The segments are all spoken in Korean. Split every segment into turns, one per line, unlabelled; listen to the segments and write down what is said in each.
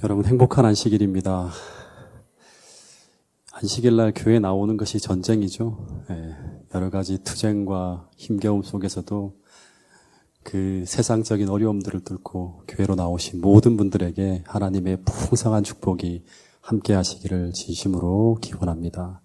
여러분 행복한 안식일입니다. 안식일날 교회 나오는 것이 전쟁이죠. 여러 가지 투쟁과 힘겨움 속에서도 그 세상적인 어려움들을 뚫고 교회로 나오신 모든 분들에게 하나님의 풍성한 축복이 함께 하시기를 진심으로 기원합니다.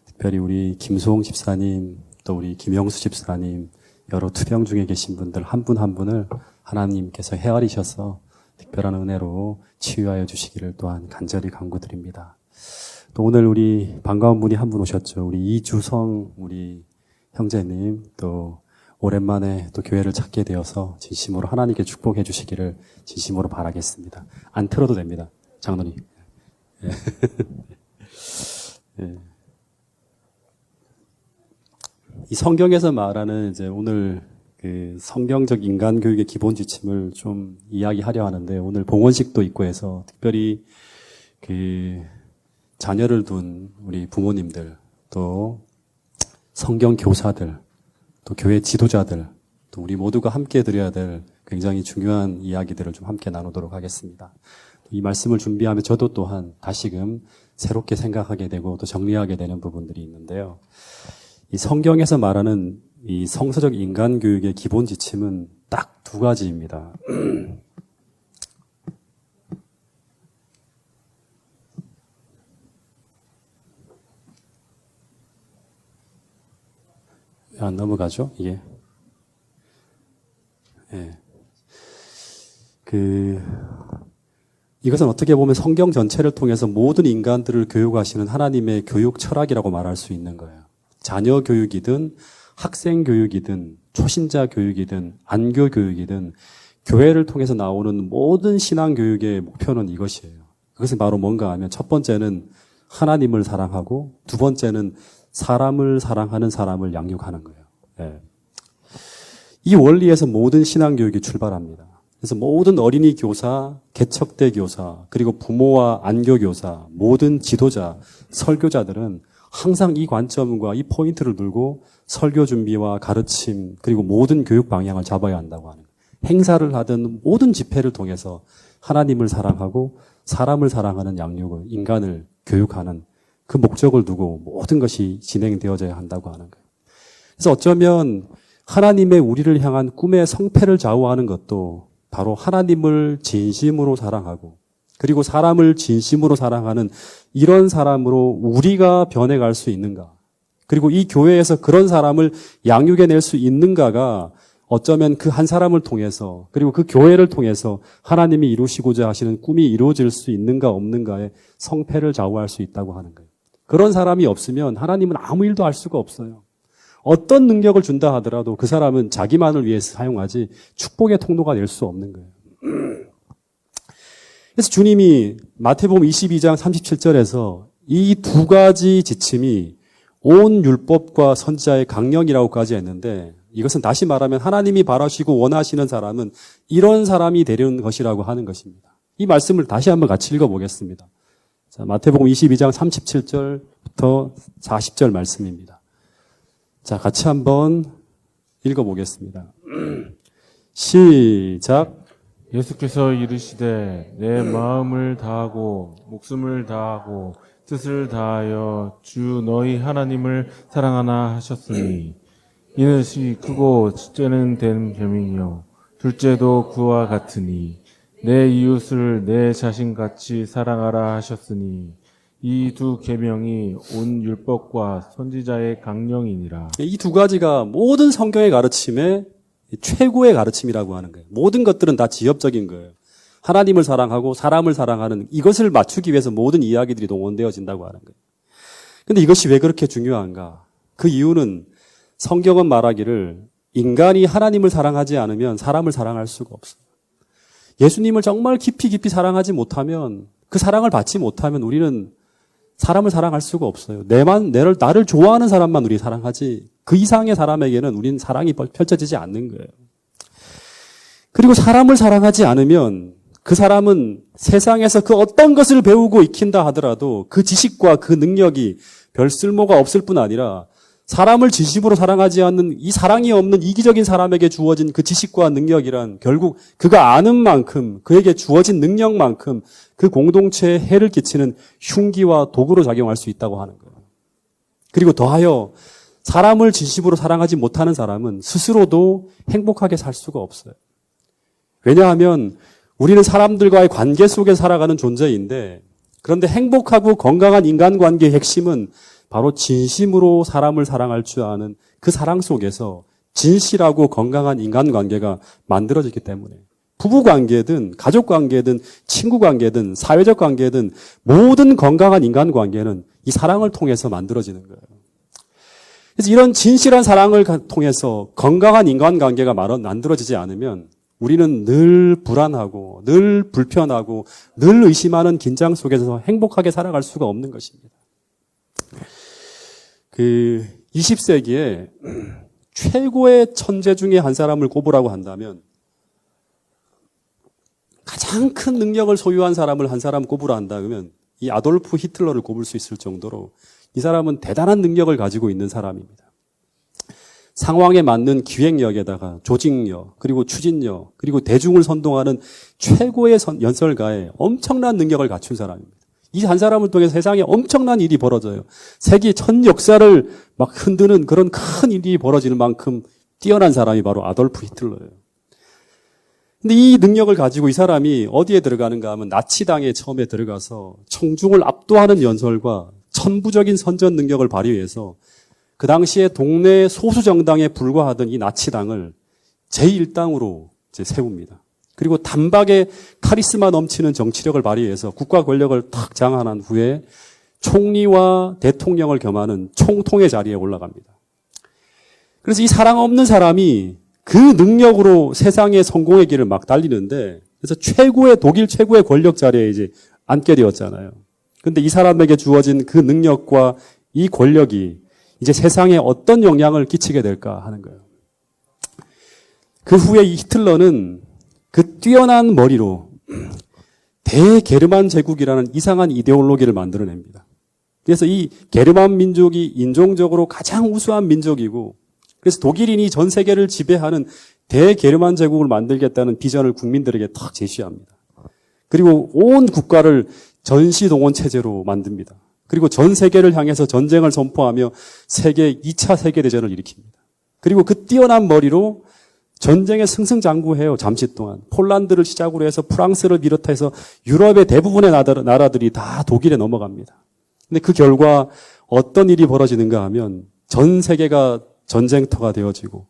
특별히 우리 김소홍 집사님, 또 우리 김영수 집사님, 여러 투병 중에 계신 분들 한 분 한 분을 하나님께서 헤아리셔서 특별한 은혜로 치유하여 주시기를 또한 간절히 간구드립니다. 또 오늘 우리 반가운 분이 한 분 오셨죠. 우리 이주성 우리 형제님, 또 오랜만에 또 교회를 찾게 되어서 진심으로 하나님께 축복해 주시기를 진심으로 바라겠습니다. 안 틀어도 됩니다, 장로님. 예. 예. 이 성경에서 말하는 이제 오늘 그 성경적 인간 교육의 기본 지침을 좀 이야기하려 하는데, 오늘 봉헌식도 있고 해서 특별히 그 자녀를 둔 우리 부모님들, 또 성경 교사들, 또 교회 지도자들, 또 우리 모두가 함께 드려야 될 굉장히 중요한 이야기들을 좀 함께 나누도록 하겠습니다. 이 말씀을 준비하며 저도 또한 다시금 새롭게 생각하게 되고 또 정리하게 되는 부분들이 있는데요. 이 성경에서 말하는 이 성서적 인간 교육의 기본 지침은 딱 두 가지입니다. 왜 안 넘어가죠? 이게. 예. 이것은 어떻게 보면 성경 전체를 통해서 모든 인간들을 교육하시는 하나님의 교육 철학이라고 말할 수 있는 거예요. 자녀 교육이든 학생 교육이든 초신자 교육이든 안교 교육이든 교회를 통해서 나오는 모든 신앙 교육의 목표는 이것이에요. 그것은 바로 뭔가 하면 첫 번째는 하나님을 사랑하고 두 번째는 사람을 사랑하는 사람을 양육하는 거예요. 네. 이 원리에서 모든 신앙 교육이 출발합니다. 그래서 모든 어린이 교사, 개척대 교사, 그리고 부모와 안교 교사, 모든 지도자, 설교자들은 항상 이 관점과 이 포인트를 들고 설교 준비와 가르침, 그리고 모든 교육 방향을 잡아야 한다고 하는 거예요. 행사를 하든 모든 집회를 통해서 하나님을 사랑하고 사람을 사랑하는 양육을, 인간을 교육하는 그 목적을 두고 모든 것이 진행되어져야 한다고 하는 거예요. 그래서 어쩌면 하나님의 우리를 향한 꿈의 성패를 좌우하는 것도 바로 하나님을 진심으로 사랑하고 그리고 사람을 진심으로 사랑하는 이런 사람으로 우리가 변해갈 수 있는가, 그리고 이 교회에서 그런 사람을 양육해낼 수 있는가가 어쩌면 그 한 사람을 통해서 그리고 그 교회를 통해서 하나님이 이루시고자 하시는 꿈이 이루어질 수 있는가 없는가의 성패를 좌우할 수 있다고 하는 거예요. 그런 사람이 없으면 하나님은 아무 일도 할 수가 없어요. 어떤 능력을 준다 하더라도 그 사람은 자기만을 위해서 사용하지 축복의 통로가 될 수 없는 거예요. 그래서 주님이 마태복음 22장 37절에서 이 두 가지 지침이 온 율법과 선지자의 강령이라고까지 했는데, 이것은 다시 말하면 하나님이 바라시고 원하시는 사람은 이런 사람이 되려는 것이라고 하는 것입니다. 이 말씀을 다시 한번 같이 읽어보겠습니다. 자, 마태복음 22장 37절부터 40절 말씀입니다. 자, 같이 한번 읽어보겠습니다. 시작.
예수께서 이르시되 내 마음을 다하고 목숨을 다하고 뜻을 다하여 주 너희 하나님을 사랑하나 하셨으니 이것이 크고 첫째는 된 계명이요 둘째도 그와 같으니 내 이웃을 내 자신같이 사랑하라 하셨으니 이 두 계명이 온 율법과 선지자의 강령이니라.
이 두 가지가 모든 성경의 가르침의 최고의 가르침이라고 하는 거예요. 모든 것들은 다 지엽적인 거예요. 하나님을 사랑하고 사람을 사랑하는 이것을 맞추기 위해서 모든 이야기들이 동원되어진다고 하는 거예요. 근데 이것이 왜 그렇게 중요한가? 그 이유는 성경은 말하기를 인간이 하나님을 사랑하지 않으면 사람을 사랑할 수가 없어요. 예수님을 정말 깊이 사랑하지 못하면, 그 사랑을 받지 못하면 우리는 사람을 사랑할 수가 없어요. 나를 좋아하는 사람만 우리 사랑하지 그 이상의 사람에게는 우리는 사랑이 펼쳐지지 않는 거예요. 그리고 사람을 사랑하지 않으면 그 사람은 세상에서 그 어떤 것을 배우고 익힌다 하더라도 그 지식과 그 능력이 별 쓸모가 없을 뿐 아니라 사람을 진심으로 사랑하지 않는 이 사랑이 없는 이기적인 사람에게 주어진 그 지식과 능력이란 결국 그가 아는 만큼 그에게 주어진 능력만큼 그 공동체에 해를 끼치는 흉기와 도구로 작용할 수 있다고 하는 거예요. 그리고 더하여 사람을 진심으로 사랑하지 못하는 사람은 스스로도 행복하게 살 수가 없어요. 왜냐하면 우리는 사람들과의 관계 속에 살아가는 존재인데 그런데 행복하고 건강한 인간관계의 핵심은 바로 진심으로 사람을 사랑할 줄 아는 그 사랑 속에서 진실하고 건강한 인간관계가 만들어지기 때문에 부부관계든 가족관계든 친구관계든 사회적 관계든 모든 건강한 인간관계는 이 사랑을 통해서 만들어지는 거예요. 그래서 이런 진실한 사랑을 통해서 건강한 인간관계가 만들어지지 않으면 우리는 늘 불안하고 늘 불편하고 늘 의심하는 긴장 속에서 행복하게 살아갈 수가 없는 것입니다. 20세기에 최고의 천재 중에 한 사람을 꼽으라고 한다면 가장 큰 능력을 소유한 사람을 한 사람 꼽으라 한다면 이 아돌프 히틀러를 꼽을 수 있을 정도로 이 사람은 대단한 능력을 가지고 있는 사람입니다. 상황에 맞는 기획력에다가 조직력, 그리고 추진력, 그리고 대중을 선동하는 최고의 연설가에 엄청난 능력을 갖춘 사람입니다. 이 한 사람을 통해서 세상에 엄청난 일이 벌어져요. 세계 전 역사를 막 흔드는 그런 큰 일이 벌어질 만큼 뛰어난 사람이 바로 아돌프 히틀러예요. 근데 이 능력을 가지고 이 사람이 어디에 들어가는가 하면 나치당에 처음에 들어가서 청중을 압도하는 연설과 천부적인 선전 능력을 발휘해서 그 당시에 동네 소수 정당에 불과하던 이 나치당을 제1당으로 세웁니다. 그리고 단박에 카리스마 넘치는 정치력을 발휘해서 국가 권력을 탁 장악한 후에 총리와 대통령을 겸하는 총통의 자리에 올라갑니다. 그래서 이 사랑 없는 사람이 그 능력으로 세상의 성공의 길을 막 달리는데 그래서 독일 최고의 권력 자리에 이제 앉게 되었잖아요. 근데 이 사람에게 주어진 그 능력과 이 권력이 이제 세상에 어떤 영향을 끼치게 될까 하는 거예요. 그 후에 이 히틀러는 그 뛰어난 머리로 대게르만 제국이라는 이상한 이데올로기를 만들어냅니다. 그래서 이 게르만 민족이 인종적으로 가장 우수한 민족이고 그래서 독일인이 전 세계를 지배하는 대게르만 제국을 만들겠다는 비전을 국민들에게 탁 제시합니다. 그리고 온 국가를 전시동원 체제로 만듭니다. 그리고 전 세계를 향해서 전쟁을 선포하며 2차 세계대전을 일으킵니다. 그리고 그 뛰어난 머리로 전쟁에 승승장구해요. 잠시 동안. 폴란드를 시작으로 해서 프랑스를 비롯해서 유럽의 대부분의 나라들이 다 독일에 넘어갑니다. 근데 그 결과 어떤 일이 벌어지는가 하면 전 세계가 전쟁터가 되어지고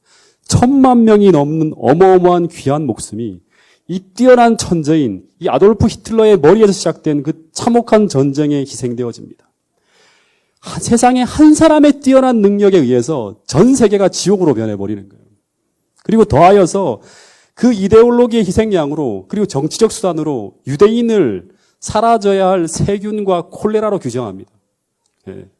1,000만 명이 넘는 어마어마한 귀한 목숨이 이 뛰어난 천재인 이 아돌프 히틀러의 머리에서 시작된 그 참혹한 전쟁에 희생되어집니다. 세상에 한 사람의 뛰어난 능력에 의해서 전 세계가 지옥으로 변해버리는 거예요. 그리고 더하여서 그 이데올로기의 희생양으로 그리고 정치적 수단으로 유대인을 사라져야 할 세균과 콜레라로 규정합니다.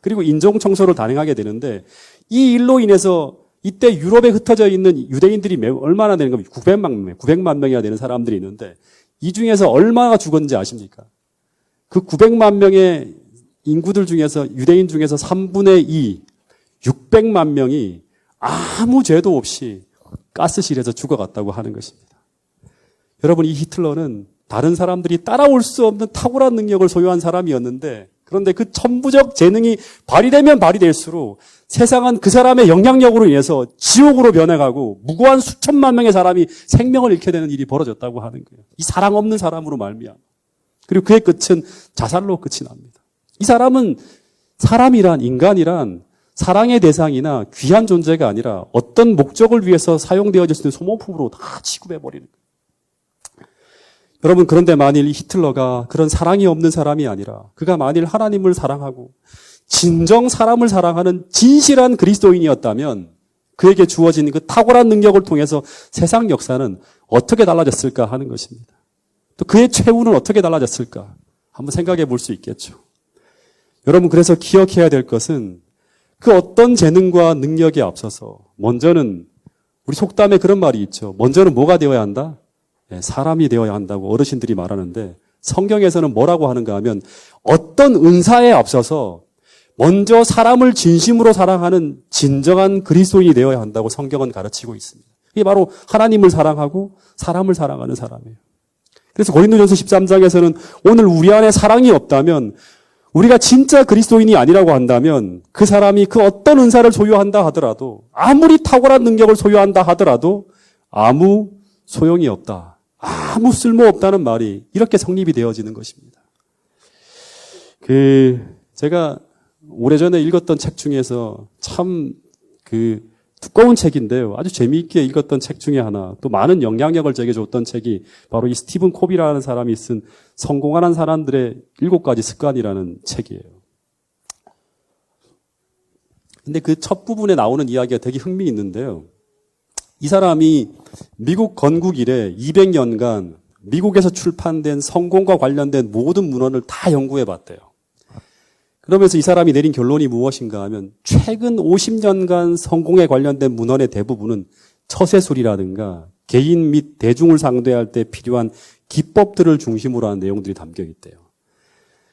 그리고 인종청소를 단행하게 되는데 이 일로 인해서 이때 유럽에 흩어져 있는 유대인들이 얼마나 되는 겁니까? 900만 명이나 되는 사람들이 있는데 이 중에서 얼마나 죽었는지 아십니까? 그 900만 명의 인구들 중에서 유대인 중에서 3분의 2, 600만 명이 아무 죄도 없이 가스실에서 죽어갔다고 하는 것입니다. 여러분, 이 히틀러는 다른 사람들이 따라올 수 없는 탁월한 능력을 소유한 사람이었는데 그런데 그 천부적 재능이 발휘되면 발휘될수록 세상은 그 사람의 영향력으로 인해서 지옥으로 변해가고 무고한 수천만 명의 사람이 생명을 잃게 되는 일이 벌어졌다고 하는 거예요. 이 사랑 없는 사람으로 말미암아. 그리고 그의 끝은 자살로 끝이 납니다. 이 사람은 사람이란 인간이란 사랑의 대상이나 귀한 존재가 아니라 어떤 목적을 위해서 사용되어질 수 있는 소모품으로 다 취급해버리는 거예요. 여러분, 그런데 만일 이 히틀러가 그런 사랑이 없는 사람이 아니라 그가 만일 하나님을 사랑하고 진정 사람을 사랑하는 진실한 그리스도인이었다면 그에게 주어진 그 탁월한 능력을 통해서 세상 역사는 어떻게 달라졌을까 하는 것입니다. 또 그의 최후는 어떻게 달라졌을까 한번 생각해 볼 수 있겠죠. 여러분, 그래서 기억해야 될 것은 그 어떤 재능과 능력에 앞서서 먼저는 우리 속담에 그런 말이 있죠. 먼저는 뭐가 되어야 한다? 사람이 되어야 한다고 어르신들이 말하는데 성경에서는 뭐라고 하는가 하면 어떤 은사에 앞서서 먼저 사람을 진심으로 사랑하는 진정한 그리스도인이 되어야 한다고 성경은 가르치고 있습니다. 이게 바로 하나님을 사랑하고 사람을 사랑하는 사람이에요. 그래서 고린도전서 13장에서는 오늘 우리 안에 사랑이 없다면, 우리가 진짜 그리스도인이 아니라고 한다면 그 사람이 그 어떤 은사를 소유한다 하더라도, 아무리 탁월한 능력을 소유한다 하더라도 아무 소용이 없다, 아무 쓸모없다는 말이 이렇게 성립이 되어지는 것입니다. 제가 오래전에 읽었던 책 중에서 참 두꺼운 책인데요, 아주 재미있게 읽었던 책 중에 하나, 또 많은 영향력을 제게 줬던 책이 바로 이 스티븐 코비라는 사람이 쓴 성공하는 사람들의 7가지 습관이라는 책이에요. 근데 그 첫 부분에 나오는 이야기가 되게 흥미있는데요. 이 사람이 미국 건국 이래 200년간 미국에서 출판된 성공과 관련된 모든 문헌을 다 연구해 봤대요. 그러면서 이 사람이 내린 결론이 무엇인가 하면, 최근 50년간 성공에 관련된 문헌의 대부분은 처세술이라든가 개인 및 대중을 상대할 때 필요한 기법들을 중심으로 한 내용들이 담겨 있대요.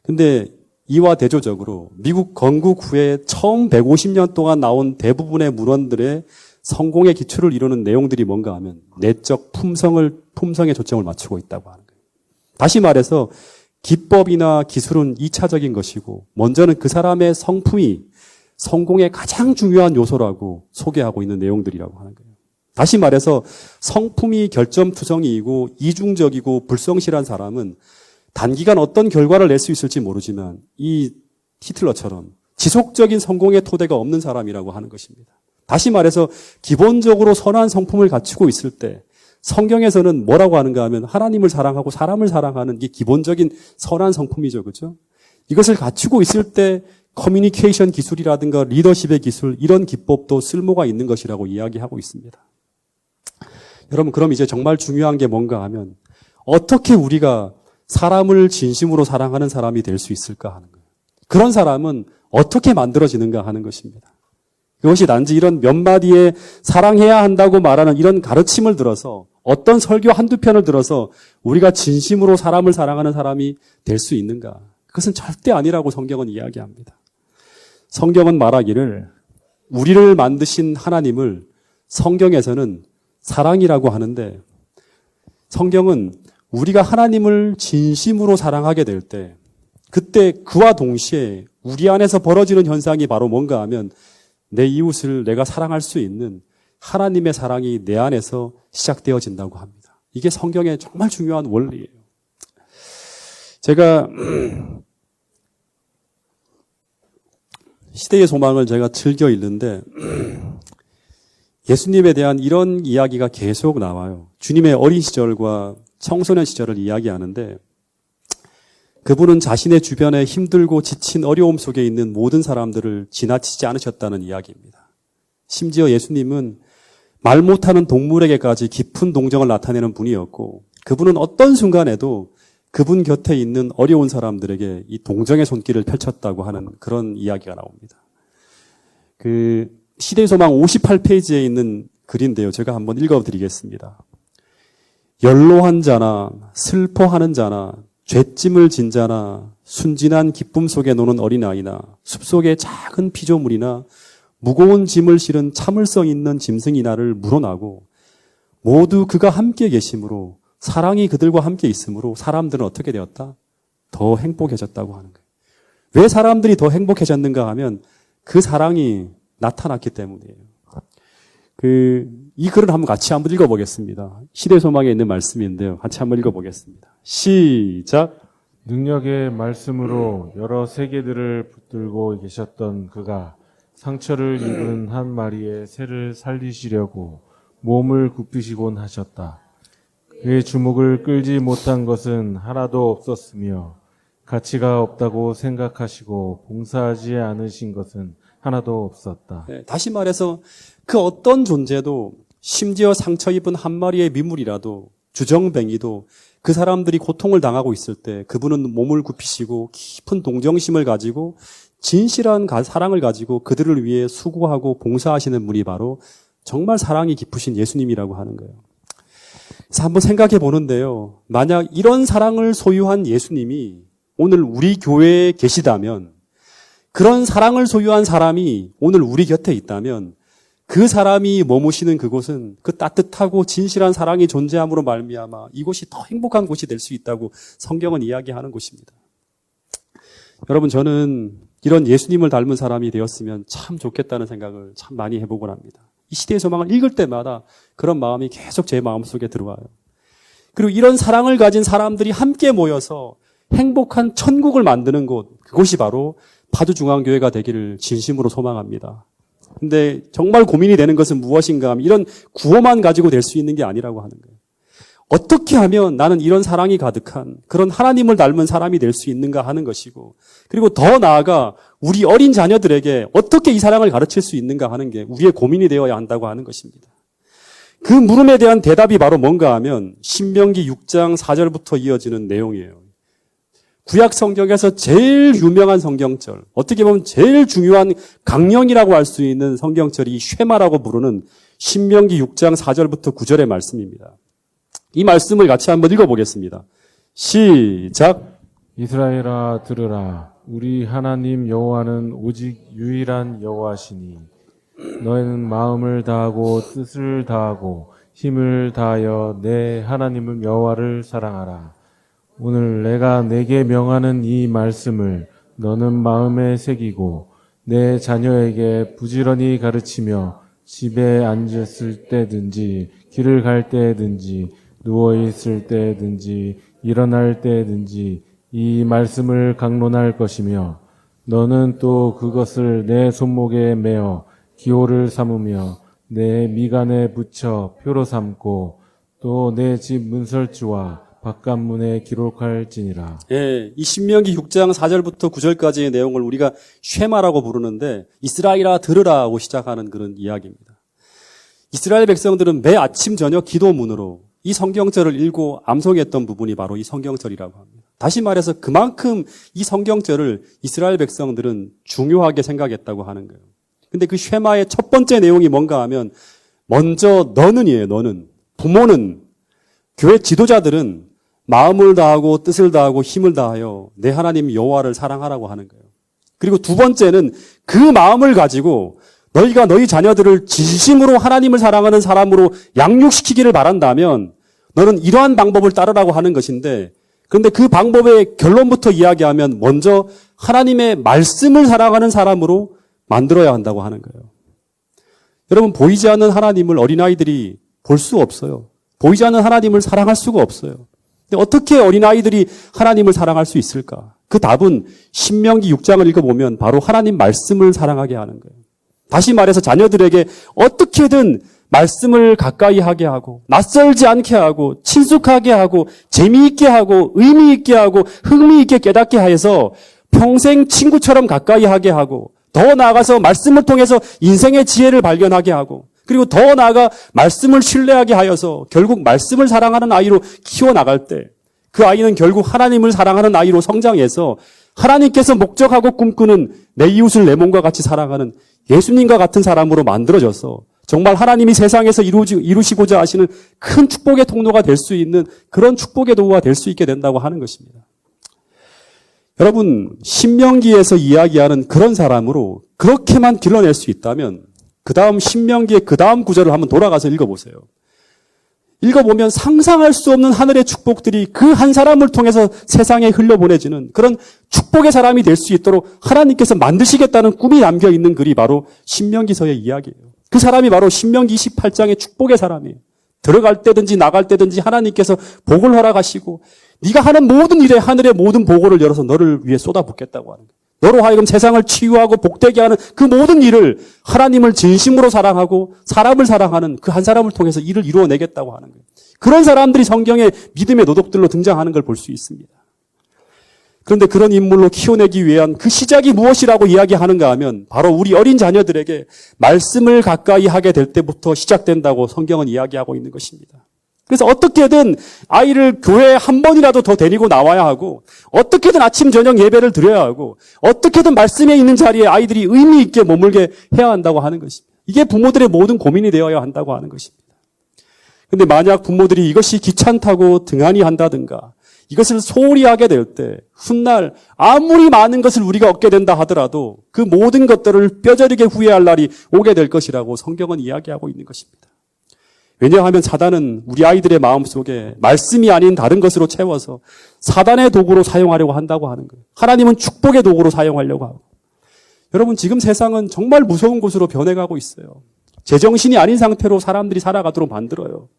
근데 이와 대조적으로 미국 건국 후에 처음 150년 동안 나온 대부분의 문헌들의 성공의 기초를 이루는 내용들이 뭔가 하면 내적 품성에 초점을 맞추고 있다고 하는 거예요. 다시 말해서 기법이나 기술은 2차적인 것이고, 먼저는 그 사람의 성품이 성공의 가장 중요한 요소라고 소개하고 있는 내용들이라고 하는 거예요. 다시 말해서 성품이 결점투성이이고 이중적이고 불성실한 사람은 단기간 어떤 결과를 낼 수 있을지 모르지만 이 히틀러처럼 지속적인 성공의 토대가 없는 사람이라고 하는 것입니다. 다시 말해서 기본적으로 선한 성품을 갖추고 있을 때 성경에서는 뭐라고 하는가 하면 하나님을 사랑하고 사람을 사랑하는 게 기본적인 선한 성품이죠. 그죠? 이것을 갖추고 있을 때 커뮤니케이션 기술이라든가 리더십의 기술, 이런 기법도 쓸모가 있는 것이라고 이야기하고 있습니다. 여러분, 그럼 이제 정말 중요한 게 뭔가 하면, 어떻게 우리가 사람을 진심으로 사랑하는 사람이 될 수 있을까 하는 거예요. 그런 사람은 어떻게 만들어지는가 하는 것입니다. 그것이 단지 이런 몇 마디에 사랑해야 한다고 말하는 이런 가르침을 들어서, 어떤 설교 한두 편을 들어서 우리가 진심으로 사람을 사랑하는 사람이 될 수 있는가? 그것은 절대 아니라고 성경은 이야기합니다. 성경은 말하기를 우리를 만드신 하나님을 성경에서는 사랑이라고 하는데, 성경은 우리가 하나님을 진심으로 사랑하게 될 때, 그때 그와 동시에 우리 안에서 벌어지는 현상이 바로 뭔가 하면, 내 이웃을 내가 사랑할 수 있는 하나님의 사랑이 내 안에서 시작되어진다고 합니다. 이게 성경의 정말 중요한 원리예요. 제가 시대의 소망을 제가 즐겨 읽는데 예수님에 대한 이런 이야기가 계속 나와요. 주님의 어린 시절과 청소년 시절을 이야기하는데, 그분은 자신의 주변에 힘들고 지친 어려움 속에 있는 모든 사람들을 지나치지 않으셨다는 이야기입니다. 심지어 예수님은 말 못하는 동물에게까지 깊은 동정을 나타내는 분이었고, 그분은 어떤 순간에도 그분 곁에 있는 어려운 사람들에게 이 동정의 손길을 펼쳤다고 하는 그런 이야기가 나옵니다. 시대의 소망 58페이지에 있는 글인데요. 제가 한번 읽어드리겠습니다. 연로한 자나 슬퍼하는 자나 죄짐을 진 자나 순진한 기쁨 속에 노는 어린아이나 숲속의 작은 피조물이나 무거운 짐을 실은 참을성 있는 짐승이나를 물어나고 모두 그가 함께 계심으로, 사랑이 그들과 함께 있으므로 사람들은 어떻게 되었다? 더 행복해졌다고 하는 거예요. 왜 사람들이 더 행복해졌는가 하면 그 사랑이 나타났기 때문이에요. 이 글을 같이 한번 읽어보겠습니다. 시대 소망에 있는 말씀인데요. 같이 한번 읽어보겠습니다. 시작.
능력의 말씀으로 여러 세계들을 붙들고 계셨던 그가 상처를 입은 한 마리의 새를 살리시려고 몸을 굽히시곤 하셨다. 그의 주목을 끌지 못한 것은 하나도 없었으며 가치가 없다고 생각하시고 봉사하지 않으신 것은 하나도 없었다.
네, 다시 말해서 그 어떤 존재도, 심지어 상처 입은 한 마리의 미물이라도, 주정뱅이도 그 사람들이 고통을 당하고 있을 때 그분은 몸을 굽히시고 깊은 동정심을 가지고 진실한 사랑을 가지고 그들을 위해 수고하고 봉사하시는 분이 바로 정말 사랑이 깊으신 예수님이라고 하는 거예요. 그래서 한번 생각해 보는데요. 만약 이런 사랑을 소유한 예수님이 오늘 우리 교회에 계시다면 그런 사랑을 소유한 사람이 오늘 우리 곁에 있다면 그 사람이 머무시는 그곳은 그 따뜻하고 진실한 사랑이 존재함으로 말미암아 이곳이 더 행복한 곳이 될 수 있다고 성경은 이야기하는 곳입니다. 여러분, 저는 이런 예수님을 닮은 사람이 되었으면 참 좋겠다는 생각을 참 많이 해보곤 합니다. 이 시대의 소망을 읽을 때마다 그런 마음이 계속 제 마음속에 들어와요. 그리고 이런 사랑을 가진 사람들이 함께 모여서 행복한 천국을 만드는 곳, 그곳이 바로 파주중앙교회가 되기를 진심으로 소망합니다. 근데 정말 고민이 되는 것은 무엇인가 하면 이런 구호만 가지고 될 수 있는 게 아니라고 하는 거예요. 어떻게 하면 나는 이런 사랑이 가득한 그런 하나님을 닮은 사람이 될 수 있는가 하는 것이고, 그리고 더 나아가 우리 어린 자녀들에게 어떻게 이 사랑을 가르칠 수 있는가 하는 게 우리의 고민이 되어야 한다고 하는 것입니다. 그 물음에 대한 대답이 바로 뭔가 하면 신명기 6장 4절부터 이어지는 내용이에요. 구약 성경에서 제일 유명한 성경절, 어떻게 보면 제일 중요한 강령이라고 할 수 있는 성경절이 쉐마라고 부르는 신명기 6장 4절부터 9절의 말씀입니다. 이 말씀을 같이 한번 읽어보겠습니다. 시작.
이스라엘아 들으라. 우리 하나님 여호와는 오직 유일한 여호와시니 너희는 마음을 다하고 뜻을 다하고 힘을 다하여 내 하나님은 여호와를 사랑하라. 오늘 내가 내게 명하는 이 말씀을 너는 마음에 새기고 내 자녀에게 부지런히 가르치며 집에 앉았을 때든지 길을 갈 때든지 누워있을 때든지 일어날 때든지 이 말씀을 강론할 것이며 너는 또 그것을 내 손목에 메어 기호를 삼으며 내 미간에 붙여 표로 삼고 또 내 집 문설주와 바깥문에 기록할지니라.
예, 이 신명기 6장 4절부터 9절까지의 내용을 우리가 쉐마라고 부르는데 이스라엘아 들으라고 시작하는 그런 이야기입니다. 이스라엘 백성들은 매 아침 저녁 기도문으로 이 성경절을 읽고 암송했던 부분이 바로 이 성경절이라고 합니다. 다시 말해서 그만큼 이 성경절을 이스라엘 백성들은 중요하게 생각했다고 하는 거예요. 근데 그 쉐마의 첫 번째 내용이 뭔가 하면 먼저 너는이에요. 너는. 부모는, 교회 지도자들은 마음을 다하고 뜻을 다하고 힘을 다하여 내 하나님 여호와를 사랑하라고 하는 거예요. 그리고 두 번째는 그 마음을 가지고 너희가 너희 자녀들을 진심으로 하나님을 사랑하는 사람으로 양육시키기를 바란다면 너는 이러한 방법을 따르라고 하는 것인데, 그런데 그 방법의 결론부터 이야기하면 먼저 하나님의 말씀을 사랑하는 사람으로 만들어야 한다고 하는 거예요. 여러분, 보이지 않는 하나님을 어린아이들이 볼 수 없어요. 보이지 않는 하나님을 사랑할 수가 없어요. 근데 어떻게 어린아이들이 하나님을 사랑할 수 있을까? 그 답은 신명기 6장을 읽어보면 바로 하나님 말씀을 사랑하게 하는 거예요. 다시 말해서 자녀들에게 어떻게든 말씀을 가까이 하게 하고 낯설지 않게 하고 친숙하게 하고 재미있게 하고 의미 있게 하고 흥미 있게 깨닫게 해서 평생 친구처럼 가까이 하게 하고 더 나아가서 말씀을 통해서 인생의 지혜를 발견하게 하고 그리고 더 나아가 말씀을 신뢰하게 하여서 결국 말씀을 사랑하는 아이로 키워나갈 때 그 아이는 결국 하나님을 사랑하는 아이로 성장해서 하나님께서 목적하고 꿈꾸는 내 이웃을 내 몸과 같이 사랑하는 예수님과 같은 사람으로 만들어져서 정말 하나님이 세상에서 이루시고자 하시는 큰 축복의 통로가 될 수 있는 그런 축복의 도구가 될 수 있게 된다고 하는 것입니다. 여러분, 신명기에서 이야기하는 그런 사람으로 그렇게만 길러낼 수 있다면 그 다음 신명기의 그 다음 구절을 한번 돌아가서 읽어보세요. 읽어보면 상상할 수 없는 하늘의 축복들이 그 한 사람을 통해서 세상에 흘려보내지는 그런 축복의 사람이 될 수 있도록 하나님께서 만드시겠다는 꿈이 담겨있는 글이 바로 신명기서의 이야기예요. 그 사람이 바로 신명기 28장의 축복의 사람이에요. 들어갈 때든지 나갈 때든지 하나님께서 복을 허락하시고 네가 하는 모든 일에 하늘의 모든 보고를 열어서 너를 위해 쏟아붓겠다고 하는 거예요. 너로 하여금 세상을 치유하고 복되게 하는 그 모든 일을 하나님을 진심으로 사랑하고 사람을 사랑하는 그 한 사람을 통해서 일을 이루어내겠다고 하는 거예요. 그런 사람들이 성경의 믿음의 도덕들로 등장하는 걸 볼 수 있습니다. 그런데 그런 인물로 키워내기 위한 그 시작이 무엇이라고 이야기하는가 하면 바로 우리 어린 자녀들에게 말씀을 가까이 하게 될 때부터 시작된다고 성경은 이야기하고 있는 것입니다. 그래서 어떻게든 아이를 교회에 한 번이라도 더 데리고 나와야 하고 어떻게든 아침 저녁 예배를 드려야 하고 어떻게든 말씀에 있는 자리에 아이들이 의미 있게 머물게 해야 한다고 하는 것입니다. 이게 부모들의 모든 고민이 되어야 한다고 하는 것입니다. 그런데 만약 부모들이 이것이 귀찮다고 등한히 한다든가 이것을 소홀히 하게 될 때 훗날 아무리 많은 것을 우리가 얻게 된다 하더라도 그 모든 것들을 뼈저리게 후회할 날이 오게 될 것이라고 성경은 이야기하고 있는 것입니다. 왜냐하면 사단은 우리 아이들의 마음속에 말씀이 아닌 다른 것으로 채워서 사단의 도구로 사용하려고 한다고 하는 거예요. 하나님은 축복의 도구로 사용하려고 하고. 여러분, 지금 세상은 정말 무서운 곳으로 변해가고 있어요. 제정신이 아닌 상태로 사람들이 살아가도록 만들어요.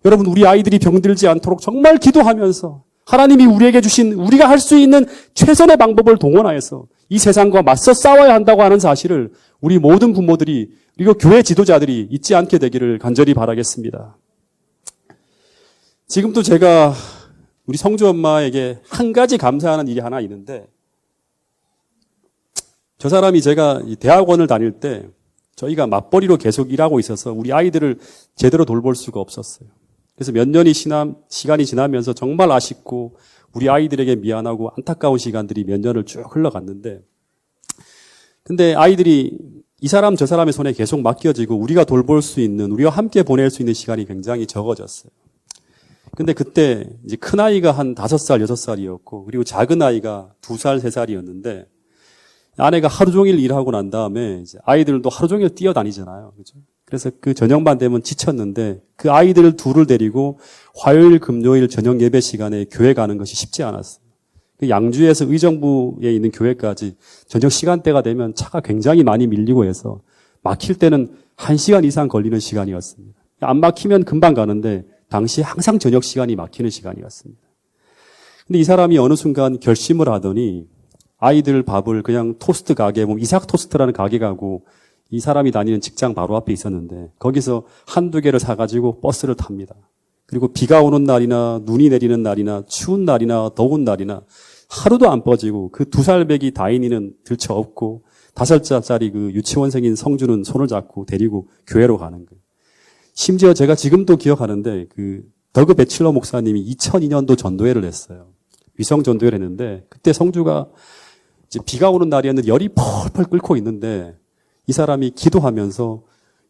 여러분, 우리 아이들이 병들지 않도록 정말 기도하면서 하나님이 우리에게 주신 우리가 할 수 있는 최선의 방법을 동원하여서 이 세상과 맞서 싸워야 한다고 하는 사실을 우리 모든 부모들이 그리고 교회 지도자들이 잊지 않게 되기를 간절히 바라겠습니다. 지금도 제가 우리 성주 엄마에게 한 가지 감사하는 일이 하나 있는데, 저 사람이 제가 대학원을 다닐 때 저희가 맞벌이로 계속 일하고 있어서 우리 아이들을 제대로 돌볼 수가 없었어요. 그래서 몇 년이 시간이 지나면서 정말 아쉽고 우리 아이들에게 미안하고 안타까운 시간들이 몇 년을 쭉 흘러갔는데, 근데 아이들이 이 사람 저 사람의 손에 계속 맡겨지고 우리가 돌볼 수 있는, 우리가 함께 보낼 수 있는 시간이 굉장히 적어졌어요. 근데 그때 이제 큰 아이가 한 5살, 6살이었고 그리고 작은 아이가 2살, 3살이었는데 아내가 하루 종일 일하고 난 다음에 이제 아이들도 하루 종일 뛰어다니잖아요. 그렇죠? 그래서 그 저녁만 되면 지쳤는데 그 아이들 둘을 데리고 화요일, 금요일 저녁 예배 시간에 교회 가는 것이 쉽지 않았어요. 그 양주에서 의정부에 있는 교회까지 저녁 시간대가 되면 차가 굉장히 많이 밀리고 해서 막힐 때는 1시간 이상 걸리는 시간이었습니다. 안 막히면 금방 가는데 당시 항상 저녁 시간이 막히는 시간이었습니다. 근데 이 사람이 어느 순간 결심을 하더니 아이들 밥을 그냥 토스트 가게, 이삭 토스트라는 가게 가고 이 사람이 다니는 직장 바로 앞에 있었는데 거기서 한두 개를 사가지고 버스를 탑니다. 그리고 비가 오는 날이나 눈이 내리는 날이나 추운 날이나 더운 날이나 하루도 안 빠지고 그 2살배기 다인이는 들쳐업고 5살짜리 그 유치원생인 성주는 손을 잡고 데리고 교회로 가는 거예요. 심지어 제가 지금도 기억하는데 그 더그 배칠러 목사님이 2002년도 전도회를 했어요. 위성 전도회를 했는데 그때 성주가 이제 비가 오는 날이었는데 열이 펄펄 끓고 있는데 이 사람이 기도하면서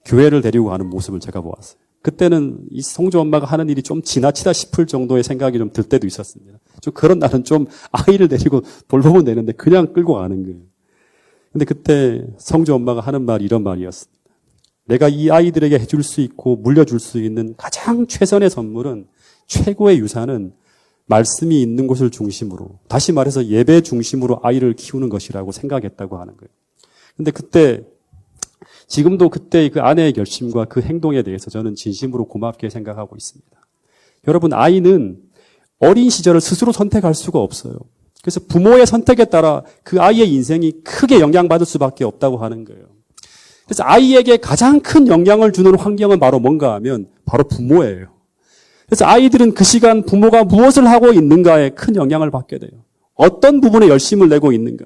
교회를 데리고 가는 모습을 제가 보았어요. 그때는 이 성주 엄마가 하는 일이 좀 지나치다 싶을 정도의 생각이 좀 들 때도 있었습니다. 좀 그런 날은 좀 아이를 데리고 돌보면 되는데 그냥 끌고 가는 거예요. 근데 그때 성주 엄마가 하는 말이 이런 말이었습니다. 내가 이 아이들에게 해줄 수 있고 물려줄 수 있는 가장 최선의 선물은, 최고의 유산은 말씀이 있는 곳을 중심으로, 다시 말해서 예배 중심으로 아이를 키우는 것이라고 생각했다고 하는 거예요. 근데 그때, 지금도 그때 그 아내의 결심과 그 행동에 대해서 저는 진심으로 고맙게 생각하고 있습니다. 여러분, 아이는 어린 시절을 스스로 선택할 수가 없어요. 그래서 부모의 선택에 따라 그 아이의 인생이 크게 영향받을 수밖에 없다고 하는 거예요. 그래서 아이에게 가장 큰 영향을 주는 환경은 바로 뭔가 하면 바로 부모예요. 그래서 아이들은 그 시간 부모가 무엇을 하고 있는가에 큰 영향을 받게 돼요. 어떤 부분에 열심을 내고 있는가.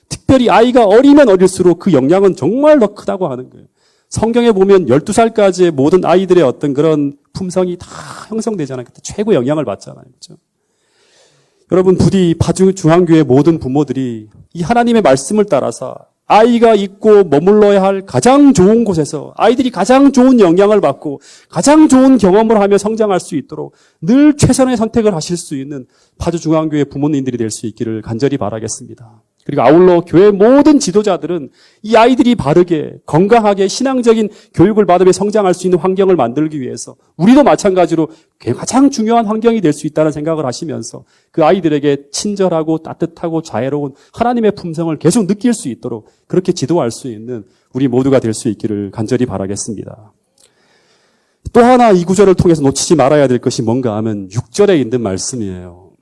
특별히 아이가 어리면 어릴수록 그 영향은 정말 더 크다고 하는 거예요. 성경에 보면 12살까지의 모든 아이들의 어떤 그런 품성이 다 형성되잖아요. 그때 최고 영향을 받잖아요. 그렇죠? 여러분, 부디 파주중앙교회 모든 부모들이 이 하나님의 말씀을 따라서 아이가 있고 머물러야 할 가장 좋은 곳에서 아이들이 가장 좋은 영향을 받고 가장 좋은 경험을 하며 성장할 수 있도록 늘 최선의 선택을 하실 수 있는 파주중앙교회 부모님들이 될 수 있기를 간절히 바라겠습니다. 그리고 아울러 교회 모든 지도자들은 이 아이들이 바르게 건강하게 신앙적인 교육을 받으며 성장할 수 있는 환경을 만들기 위해서 우리도 마찬가지로 가장 중요한 환경이 될 수 있다는 생각을 하시면서 그 아이들에게 친절하고 따뜻하고 자애로운 하나님의 품성을 계속 느낄 수 있도록 그렇게 지도할 수 있는 우리 모두가 될 수 있기를 간절히 바라겠습니다. 또 하나 이 구절을 통해서 놓치지 말아야 될 것이 뭔가 하면 6절에 있는 말씀이에요.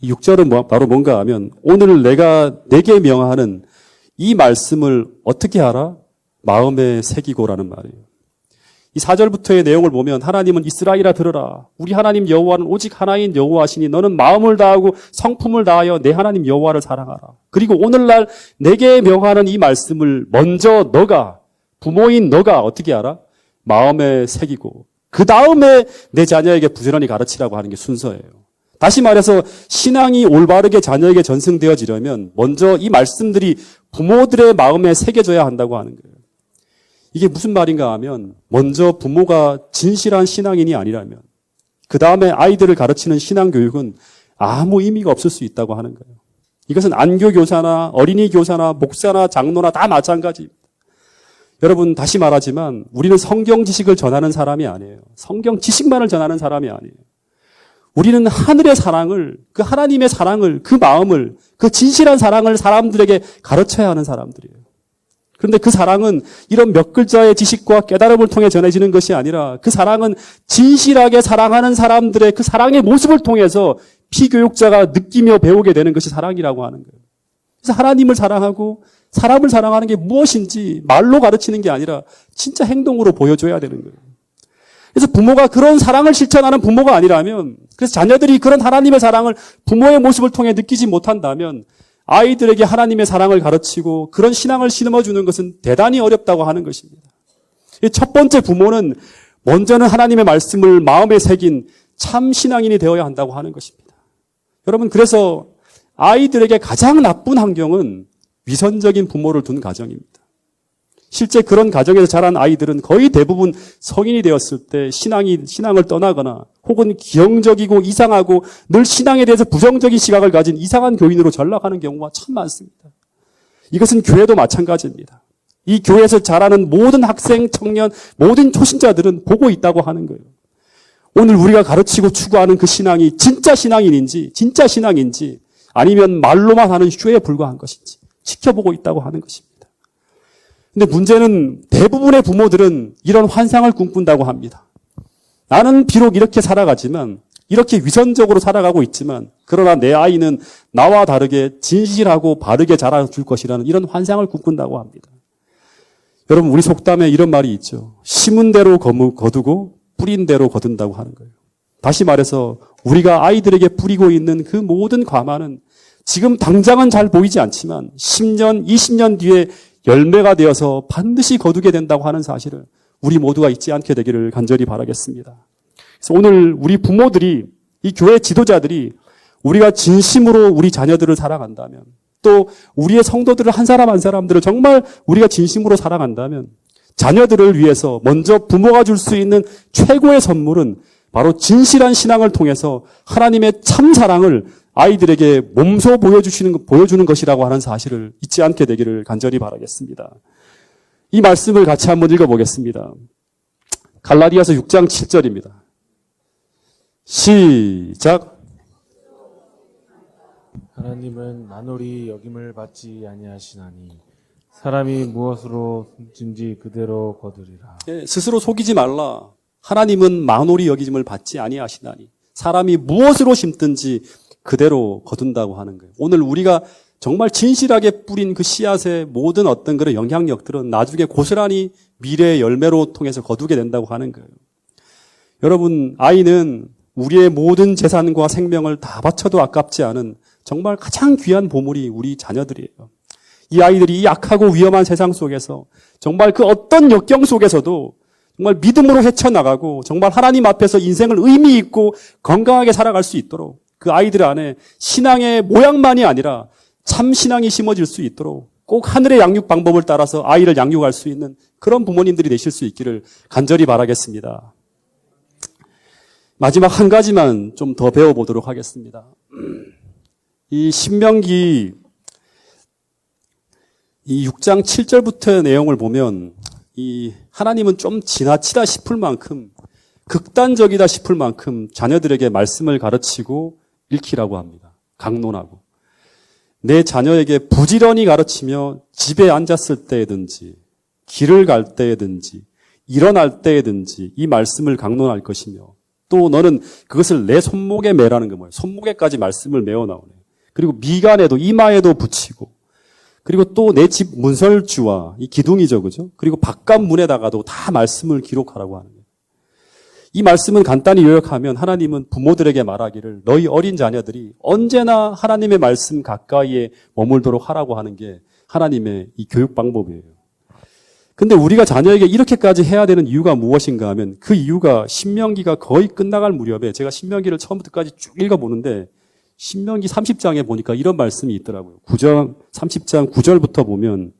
이 6절은 바로 뭔가 하면 오늘 내가 내게 명하는 이 말씀을 어떻게 하라? 마음에 새기고라는 말이에요. 이 4절부터의 내용을 보면 하나님은 이스라엘아 들으라. 우리 하나님 여호와는 오직 하나인 여호와시니 너는 마음을 다하고 성품을 다하여 내 하나님 여호와를 사랑하라. 그리고 오늘날 내게 명하는 이 말씀을 먼저 너가, 부모인 너가 어떻게 하라? 마음에 새기고 그 다음에 내 자녀에게 부지런히 가르치라고 하는 게 순서예요. 다시 말해서 신앙이 올바르게 자녀에게 전승되어지려면 먼저 이 말씀들이 부모들의 마음에 새겨져야 한다고 하는 거예요. 이게 무슨 말인가 하면 먼저 부모가 진실한 신앙인이 아니라면 그 다음에 아이들을 가르치는 신앙교육은 아무 의미가 없을 수 있다고 하는 거예요. 이것은 안교 교사나 어린이 교사나 목사나 장로나 다 마찬가지입니다. 여러분 다시 말하지만 우리는 성경 지식을 전하는 사람이 아니에요. 성경 지식만을 전하는 사람이 아니에요. 우리는 하늘의 사랑을, 그 하나님의 사랑을, 그 마음을, 그 진실한 사랑을 사람들에게 가르쳐야 하는 사람들이에요. 그런데 그 사랑은 이런 몇 글자의 지식과 깨달음을 통해 전해지는 것이 아니라 그 사랑은 진실하게 사랑하는 사람들의 그 사랑의 모습을 통해서 피교육자가 느끼며 배우게 되는 것이 사랑이라고 하는 거예요. 그래서 하나님을 사랑하고 사람을 사랑하는 게 무엇인지 말로 가르치는 게 아니라 진짜 행동으로 보여줘야 되는 거예요. 그래서 부모가 그런 사랑을 실천하는 부모가 아니라면, 그래서 자녀들이 그런 하나님의 사랑을 부모의 모습을 통해 느끼지 못한다면 아이들에게 하나님의 사랑을 가르치고 그런 신앙을 심어주는 것은 대단히 어렵다고 하는 것입니다. 첫 번째 부모는 먼저는 하나님의 말씀을 마음에 새긴 참 신앙인이 되어야 한다고 하는 것입니다. 여러분, 그래서 아이들에게 가장 나쁜 환경은 위선적인 부모를 둔 가정입니다. 실제 그런 가정에서 자란 아이들은 거의 대부분 성인이 되었을 때 신앙을 떠나거나 혹은 기형적이고 이상하고 늘 신앙에 대해서 부정적인 시각을 가진 이상한 교인으로 전락하는 경우가 참 많습니다. 이것은 교회도 마찬가지입니다. 이 교회에서 자라는 모든 학생, 청년, 모든 초신자들은 보고 있다고 하는 거예요. 오늘 우리가 가르치고 추구하는 그 신앙이 진짜 신앙인인지, 진짜 신앙인지, 아니면 말로만 하는 쇼에 불과한 것인지 지켜보고 있다고 하는 것입니다. 근데 문제는 대부분의 부모들은 이런 환상을 꿈꾼다고 합니다. 나는 비록 이렇게 살아가지만, 이렇게 위선적으로 살아가고 있지만, 그러나 내 아이는 나와 다르게 진실하고 바르게 자라줄 것이라는 이런 환상을 꿈꾼다고 합니다. 여러분, 우리 속담에 이런 말이 있죠. 심은 대로 거두고 뿌린 대로 거둔다고 하는 거예요. 다시 말해서 우리가 아이들에게 뿌리고 있는 그 모든 과만은 지금 당장은 잘 보이지 않지만 10년, 20년 뒤에 열매가 되어서 반드시 거두게 된다고 하는 사실을 우리 모두가 잊지 않게 되기를 간절히 바라겠습니다. 그래서 오늘 우리 부모들이, 이 교회 지도자들이 우리가 진심으로 우리 자녀들을 사랑한다면, 또 우리의 성도들을 한 사람 한 사람들을 정말 우리가 진심으로 사랑한다면 자녀들을 위해서 먼저 부모가 줄 수 있는 최고의 선물은 바로 진실한 신앙을 통해서 하나님의 참 사랑을 아이들에게 몸소 보여주는 것이라고 하는 사실을 잊지 않게 되기를 간절히 바라겠습니다. 이 말씀을 같이 한번 읽어보겠습니다. 갈라디아서 6장 7절입니다. 시작.
하나님은 만홀히 여김을 받지 아니하시나니 사람이 무엇으로 숨진지 그대로 거두리라.
스스로 속이지 말라. 하나님은 만홀히 여김을 받지 아니하시나니 사람이 무엇으로 심든지 그대로 거둔다고 하는 거예요. 오늘 우리가 정말 진실하게 뿌린 그 씨앗의 모든 어떤 그런 영향력들은 나중에 고스란히 미래의 열매로 통해서 거두게 된다고 하는 거예요. 여러분, 아이는 우리의 모든 재산과 생명을 다 바쳐도 아깝지 않은 정말 가장 귀한 보물이 우리 자녀들이에요. 이 아이들이 이 악하고 위험한 세상 속에서 정말 그 어떤 역경 속에서도 정말 믿음으로 헤쳐나가고 정말 하나님 앞에서 인생을 의미 있고 건강하게 살아갈 수 있도록 그 아이들 안에 신앙의 모양만이 아니라 참 신앙이 심어질 수 있도록 꼭 하늘의 양육 방법을 따라서 아이를 양육할 수 있는 그런 부모님들이 되실 수 있기를 간절히 바라겠습니다. 마지막 한 가지만 좀 더 배워보도록 하겠습니다. 이 신명기 이 6장 7절부터의 내용을 보면 이 하나님은 좀 지나치다 싶을 만큼 극단적이다 싶을 만큼 자녀들에게 말씀을 가르치고 읽히라고 합니다. 강론하고. 내 자녀에게 부지런히 가르치며 집에 앉았을 때에든지 길을 갈 때에든지 일어날 때에든지 이 말씀을 강론할 것이며 또 너는 그것을 내 손목에 매라는 거 뭐예요? 손목에까지 말씀을 메어 나오네. 그리고 미간에도 이마에도 붙이고 그리고 또 내 집 문설주와 이 기둥이죠, 그죠? 그리고 바깥 문에다가도 다 말씀을 기록하라고 하는 거예요. 이 말씀은 간단히 요약하면 하나님은 부모들에게 말하기를 너희 어린 자녀들이 언제나 하나님의 말씀 가까이에 머물도록 하라고 하는 게 하나님의 이 교육 방법이에요. 근데 우리가 자녀에게 이렇게까지 해야 되는 이유가 무엇인가 하면 그 이유가 신명기가 거의 끝나갈 무렵에 제가 신명기를 처음부터까지 쭉 읽어보는데 신명기 30장에 보니까 이런 말씀이 있더라고요. 30장 9절부터 보면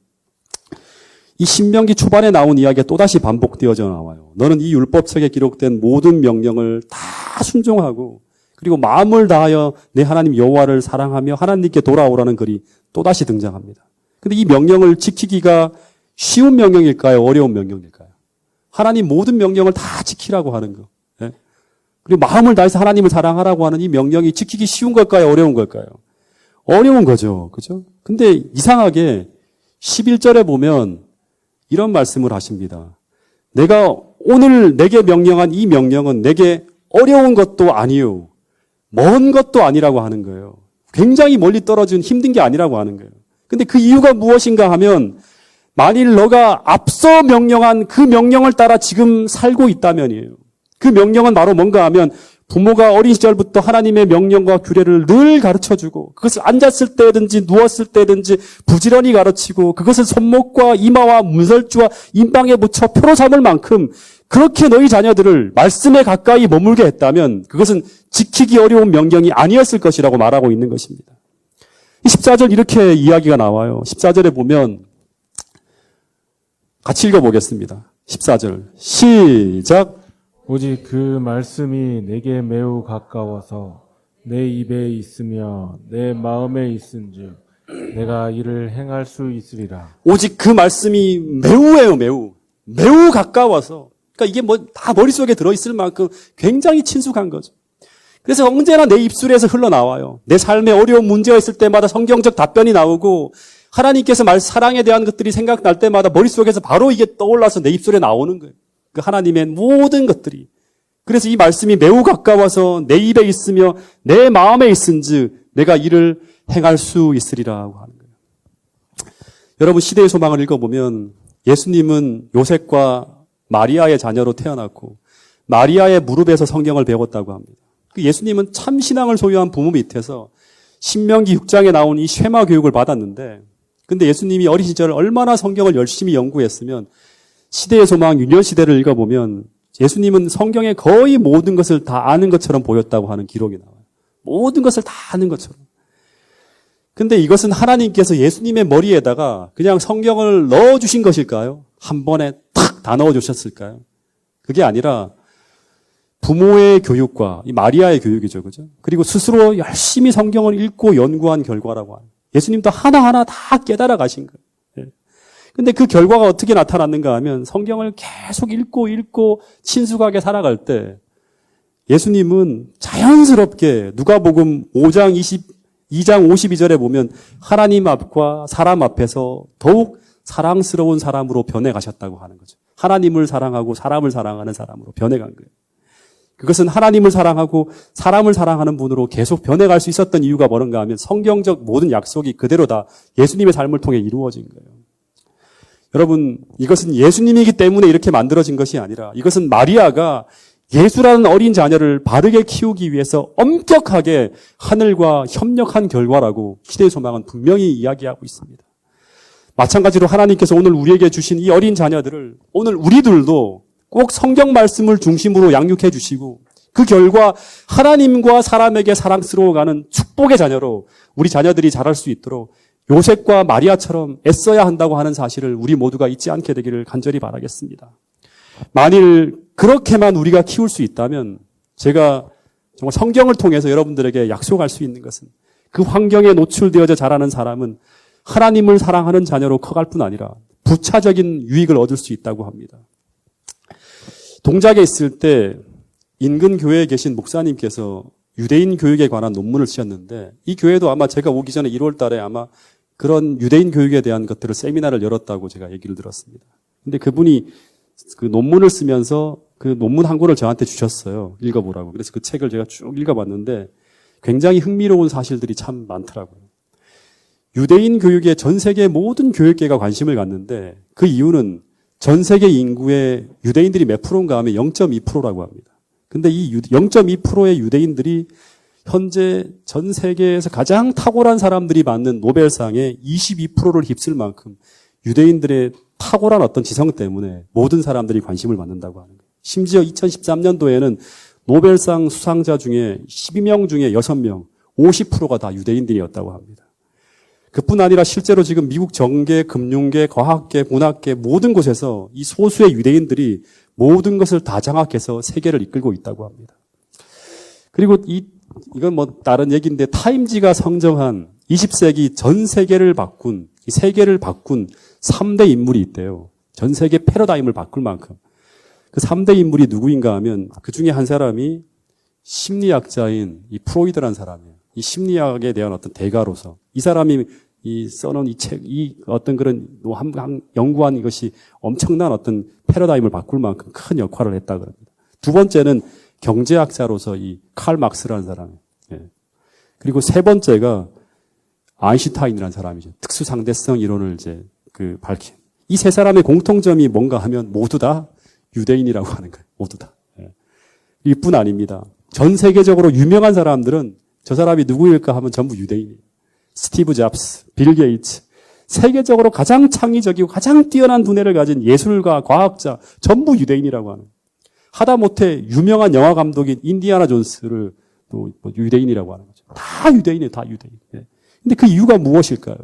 이 신명기 초반에 나온 이야기가 또다시 반복되어져 나와요. 너는 이 율법책에 기록된 모든 명령을 다 순종하고 그리고 마음을 다하여 내 하나님 여호와를 사랑하며 하나님께 돌아오라는 글이 또다시 등장합니다. 근데 이 명령을 지키기가 쉬운 명령일까요? 어려운 명령일까요? 하나님 모든 명령을 다 지키라고 하는 거. 예? 그리고 마음을 다해서 하나님을 사랑하라고 하는 이 명령이 지키기 쉬운 걸까요? 어려운 걸까요? 어려운 거죠. 그죠? 근데 이상하게 11절에 보면 이런 말씀을 하십니다. 내가 오늘 내게 명령한 이 명령은 내게 어려운 것도 아니요. 먼 것도 아니라고 하는 거예요. 굉장히 멀리 떨어진 힘든 게 아니라고 하는 거예요. 근데 그 이유가 무엇인가 하면 만일 너가 앞서 명령한 그 명령을 따라 지금 살고 있다면이에요. 그 명령은 바로 뭔가 하면 부모가 어린 시절부터 하나님의 명령과 규례를 늘 가르쳐주고 그것을 앉았을 때든지 누웠을 때든지 부지런히 가르치고 그것을 손목과 이마와 문설주와 인방에 붙여 표로 삼을 만큼 그렇게 너희 자녀들을 말씀에 가까이 머물게 했다면 그것은 지키기 어려운 명령이 아니었을 것이라고 말하고 있는 것입니다. 14절 이렇게 이야기가 나와요. 14절에 보면 같이 읽어보겠습니다. 14절 시작.
오직 그 말씀이 내게 매우 가까워서 내 입에 있으며 내 마음에 있은즉 내가 이를 행할 수 있으리라.
오직 그 말씀이 매우예요. 매우 가까워서. 그러니까 이게 뭐 다 머릿속에 들어있을 만큼 굉장히 친숙한 거죠. 그래서 언제나 내 입술에서 흘러나와요. 내 삶에 어려운 문제가 있을 때마다 성경적 답변이 나오고 하나님께서 사랑에 대한 것들이 생각날 때마다 머릿속에서 바로 이게 떠올라서 내 입술에 나오는 거예요. 그 하나님의 모든 것들이. 그래서 이 말씀이 매우 가까워서 내 입에 있으며 내 마음에 있은즉 내가 이를 행할 수 있으리라고 하는 거예요. 여러분 시대의 소망을 읽어보면 예수님은 요셉과 마리아의 자녀로 태어났고 마리아의 무릎에서 성경을 배웠다고 합니다. 예수님은 참 신앙을 소유한 부모 밑에서 신명기 6장에 나온 이 쉐마 교육을 받았는데 근데 예수님이 어린 시절 얼마나 성경을 열심히 연구했으면 시대의 소망 유년시대를 읽어보면 예수님은 성경의 거의 모든 것을 다 아는 것처럼 보였다고 하는 기록이 나와요. 모든 것을 다 아는 것처럼. 근데 이것은 하나님께서 예수님의 머리에다가 그냥 성경을 넣어주신 것일까요? 한 번에 탁 다 넣어주셨을까요? 그게 아니라 부모의 교육과 이 마리아의 교육이죠. 그죠? 그리고 스스로 열심히 성경을 읽고 연구한 결과라고 하는. 예수님도 하나하나 다 깨달아 가신 거예요. 근데 그 결과가 어떻게 나타났는가 하면 성경을 계속 읽고 친숙하게 살아갈 때 예수님은 자연스럽게 누가복음 5장 2장 52절에 보면 하나님 앞과 사람 앞에서 더욱 사랑스러운 사람으로 변해가셨다고 하는 거죠. 하나님을 사랑하고 사람을 사랑하는 사람으로 변해간 거예요. 그것은 하나님을 사랑하고 사람을 사랑하는 분으로 계속 변해갈 수 있었던 이유가 뭔가 하면 성경적 모든 약속이 그대로 다 예수님의 삶을 통해 이루어진 거예요. 여러분, 이것은 예수님이기 때문에 이렇게 만들어진 것이 아니라 이것은 마리아가 예수라는 어린 자녀를 바르게 키우기 위해서 엄격하게 하늘과 협력한 결과라고 시대의 소망은 분명히 이야기하고 있습니다. 마찬가지로 하나님께서 오늘 우리에게 주신 이 어린 자녀들을 오늘 우리들도 꼭 성경 말씀을 중심으로 양육해 주시고 그 결과 하나님과 사람에게 사랑스러워가는 축복의 자녀로 우리 자녀들이 자랄 수 있도록 요셉과 마리아처럼 애써야 한다고 하는 사실을 우리 모두가 잊지 않게 되기를 간절히 바라겠습니다. 만일 그렇게만 우리가 키울 수 있다면 제가 정말 성경을 통해서 여러분들에게 약속할 수 있는 것은 그 환경에 노출되어져 자라는 사람은 하나님을 사랑하는 자녀로 커갈 뿐 아니라 부차적인 유익을 얻을 수 있다고 합니다. 동작에 있을 때 인근 교회에 계신 목사님께서 유대인 교육에 관한 논문을 쓰셨는데 이 교회도 아마 제가 오기 전에 1월 달에 아마 그런 유대인 교육에 대한 것들을 세미나를 열었다고 제가 얘기를 들었습니다. 근데 그분이 그 논문을 쓰면서 그 논문 한 권을 저한테 주셨어요. 읽어보라고. 그래서 그 책을 제가 쭉 읽어봤는데 굉장히 흥미로운 사실들이 참 많더라고요. 유대인 교육에 전 세계 모든 교육계가 관심을 갖는데 그 이유는 전 세계 인구의 유대인들이 몇 프로인가 하면 0.2%라고 합니다. 근데 이 0.2%의 유대인들이 현재 전 세계에서 가장 탁월한 사람들이 받는 노벨상의 22%를 휩쓸 만큼 유대인들의 탁월한 어떤 지성 때문에 모든 사람들이 관심을 받는다고 하는 거예요. 심지어 2013년도에는 노벨상 수상자 중에 12명 중에 6명, 50%가 다 유대인들이었다고 합니다. 그뿐 아니라 실제로 지금 미국 정계, 금융계, 과학계, 문학계 모든 곳에서 이 소수의 유대인들이 모든 것을 다 장악해서 세계를 이끌고 있다고 합니다. 그리고 이건 뭐 다른 얘기인데 타임지가 선정한 20세기 전 세계를 바꾼, 이 세계를 바꾼 3대 인물이 있대요. 전 세계 패러다임을 바꿀 만큼. 그 3대 인물이 누구인가 하면 그 중에 한 사람이 심리학자인 이 프로이드라는 사람이에요. 이 심리학에 대한 어떤 대가로서 이 사람이 써놓은 이 책, 이 어떤 그런 연구한 이것이 엄청난 어떤 패러다임을 바꿀 만큼 큰 역할을 했다 그럽니다. 두 번째는 경제학자로서 이 칼 막스라는 사람이에요. 예. 그리고 세 번째가 아인슈타인이라는 사람이죠. 특수상대성 이론을 이제 밝힌. 이 세 사람의 공통점이 뭔가 하면 모두 다 유대인이라고 하는 거예요. 모두 다. 예. 이뿐 아닙니다. 전 세계적으로 유명한 사람들은 저 사람이 누구일까 하면 전부 유대인이에요. 스티브 잡스, 빌 게이츠, 세계적으로 가장 창의적이고 가장 뛰어난 두뇌를 가진 예술가, 과학자, 전부 유대인이라고 하는. 하다못해 유명한 영화 감독인 인디아나 존스를 또 유대인이라고 하는 거죠. 다 유대인이에요, 다 유대인. 예. 근데 그 이유가 무엇일까요?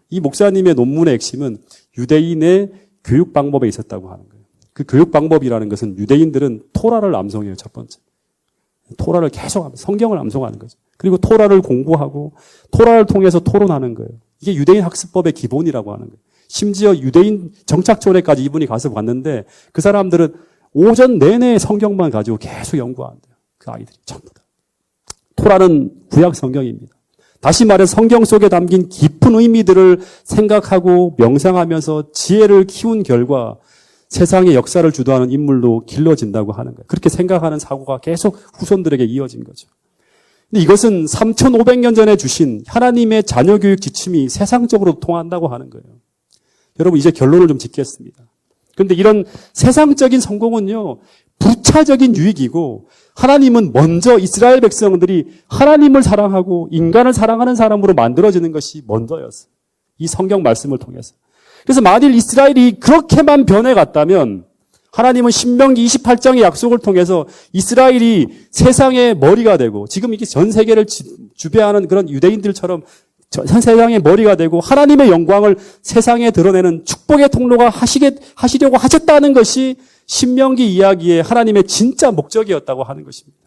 이 목사님의 논문의 핵심은 유대인의 교육 방법에 있었다고 하는 거예요. 그 교육 방법이라는 것은 유대인들은 토라를 암송해요, 첫 번째. 토라를 계속 성경을 암송하는 거죠. 그리고 토라를 공부하고 토라를 통해서 토론하는 거예요. 이게 유대인 학습법의 기본이라고 하는 거예요. 심지어 유대인 정착촌에까지 이분이 가서 봤는데 그 사람들은 오전 내내 성경만 가지고 계속 연구한대요. 그 아이들이 전부 다. 토라는 구약 성경입니다. 다시 말해 성경 속에 담긴 깊은 의미들을 생각하고 명상하면서 지혜를 키운 결과 세상의 역사를 주도하는 인물로 길러진다고 하는 거예요. 그렇게 생각하는 사고가 계속 후손들에게 이어진 거죠. 근데 이것은 3,500년 전에 주신 하나님의 자녀교육 지침이 세상적으로 통한다고 하는 거예요. 여러분 이제 결론을 좀 짓겠습니다. 그런데 이런 세상적인 성공은요, 부차적인 유익이고 하나님은 먼저 이스라엘 백성들이 하나님을 사랑하고 인간을 사랑하는 사람으로 만들어지는 것이 먼저였어요. 이 성경 말씀을 통해서. 그래서 만일 이스라엘이 그렇게만 변해갔다면 하나님은 신명기 28장의 약속을 통해서 이스라엘이 세상의 머리가 되고 지금 이게 전 세계를 주배하는 그런 유대인들처럼 전 세상의 머리가 되고 하나님의 영광을 세상에 드러내는 축복의 통로가 하시려고 하셨다는 것이 신명기 이야기의 하나님의 진짜 목적이었다고 하는 것입니다.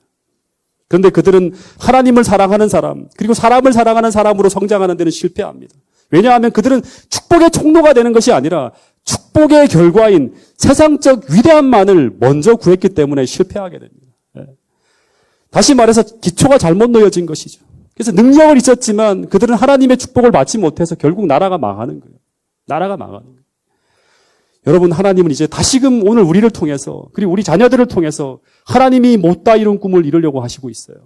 그런데 그들은 하나님을 사랑하는 사람, 그리고 사람을 사랑하는 사람으로 성장하는 데는 실패합니다. 왜냐하면 그들은 축복의 통로가 되는 것이 아니라 축복의 결과인 세상적 위대함만을 먼저 구했기 때문에 실패하게 됩니다. 다시 말해서 기초가 잘못 놓여진 것이죠. 그래서 능력은 있었지만 그들은 하나님의 축복을 받지 못해서 결국 나라가 망하는 거예요. 나라가 망하는 거예요. 여러분, 하나님은 이제 다시금 오늘 우리를 통해서 그리고 우리 자녀들을 통해서 하나님이 못다 이룬 꿈을 이루려고 하시고 있어요.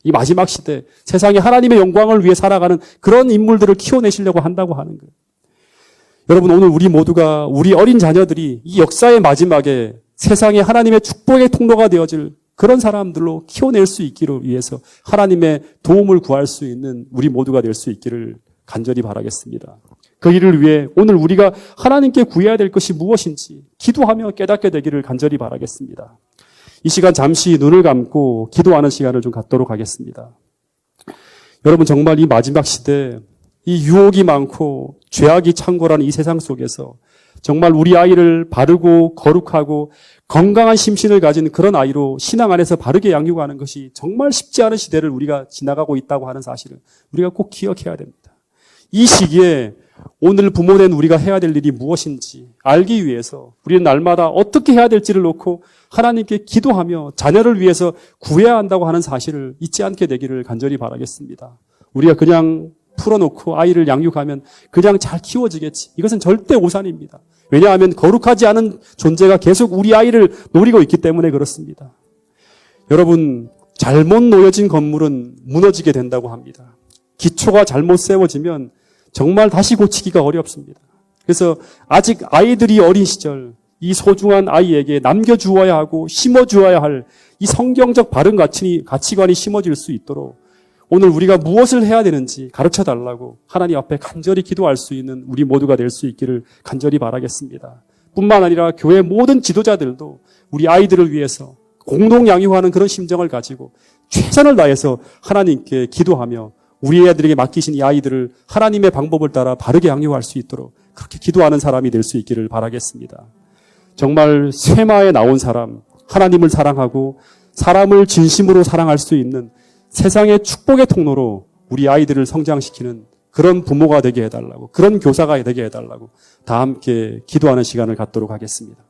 이 마지막 시대 세상에 하나님의 영광을 위해 살아가는 그런 인물들을 키워내시려고 한다고 하는 거예요. 여러분, 오늘 우리 모두가 우리 어린 자녀들이 이 역사의 마지막에 세상에 하나님의 축복의 통로가 되어질 그런 사람들로 키워낼 수 있기를 위해서 하나님의 도움을 구할 수 있는 우리 모두가 될 수 있기를 간절히 바라겠습니다. 그 일을 위해 오늘 우리가 하나님께 구해야 될 것이 무엇인지 기도하며 깨닫게 되기를 간절히 바라겠습니다. 이 시간 잠시 눈을 감고 기도하는 시간을 좀 갖도록 하겠습니다. 여러분, 정말 이 마지막 시대 이 유혹이 많고 죄악이 창궐하는 이 세상 속에서 정말 우리 아이를 바르고 거룩하고 건강한 심신을 가진 그런 아이로 신앙 안에서 바르게 양육하는 것이 정말 쉽지 않은 시대를 우리가 지나가고 있다고 하는 사실을 우리가 꼭 기억해야 됩니다. 이 시기에 오늘 부모된 우리가 해야 될 일이 무엇인지 알기 위해서 우리는 날마다 어떻게 해야 될지를 놓고 하나님께 기도하며 자녀를 위해서 구해야 한다고 하는 사실을 잊지 않게 되기를 간절히 바라겠습니다. 우리가 그냥 풀어놓고 아이를 양육하면 그냥 잘 키워지겠지. 이것은 절대 오산입니다. 왜냐하면 거룩하지 않은 존재가 계속 우리 아이를 노리고 있기 때문에 그렇습니다. 여러분, 잘못 놓여진 건물은 무너지게 된다고 합니다. 기초가 잘못 세워지면 정말 다시 고치기가 어렵습니다. 그래서 아직 아이들이 어린 시절 이 소중한 아이에게 남겨주어야 하고 심어주어야 할 이 성경적 바른 가치관이 심어질 수 있도록 오늘 우리가 무엇을 해야 되는지 가르쳐달라고 하나님 앞에 간절히 기도할 수 있는 우리 모두가 될 수 있기를 간절히 바라겠습니다. 뿐만 아니라 교회 모든 지도자들도 우리 아이들을 위해서 공동 양육하는 그런 심정을 가지고 최선을 다해서 하나님께 기도하며 우리 애들에게 맡기신 이 아이들을 하나님의 방법을 따라 바르게 양육할 수 있도록 그렇게 기도하는 사람이 될 수 있기를 바라겠습니다. 정말 쇠마에 나온 사람, 하나님을 사랑하고 사람을 진심으로 사랑할 수 있는 세상의 축복의 통로로 우리 아이들을 성장시키는 그런 부모가 되게 해달라고, 그런 교사가 되게 해달라고 다 함께 기도하는 시간을 갖도록 하겠습니다.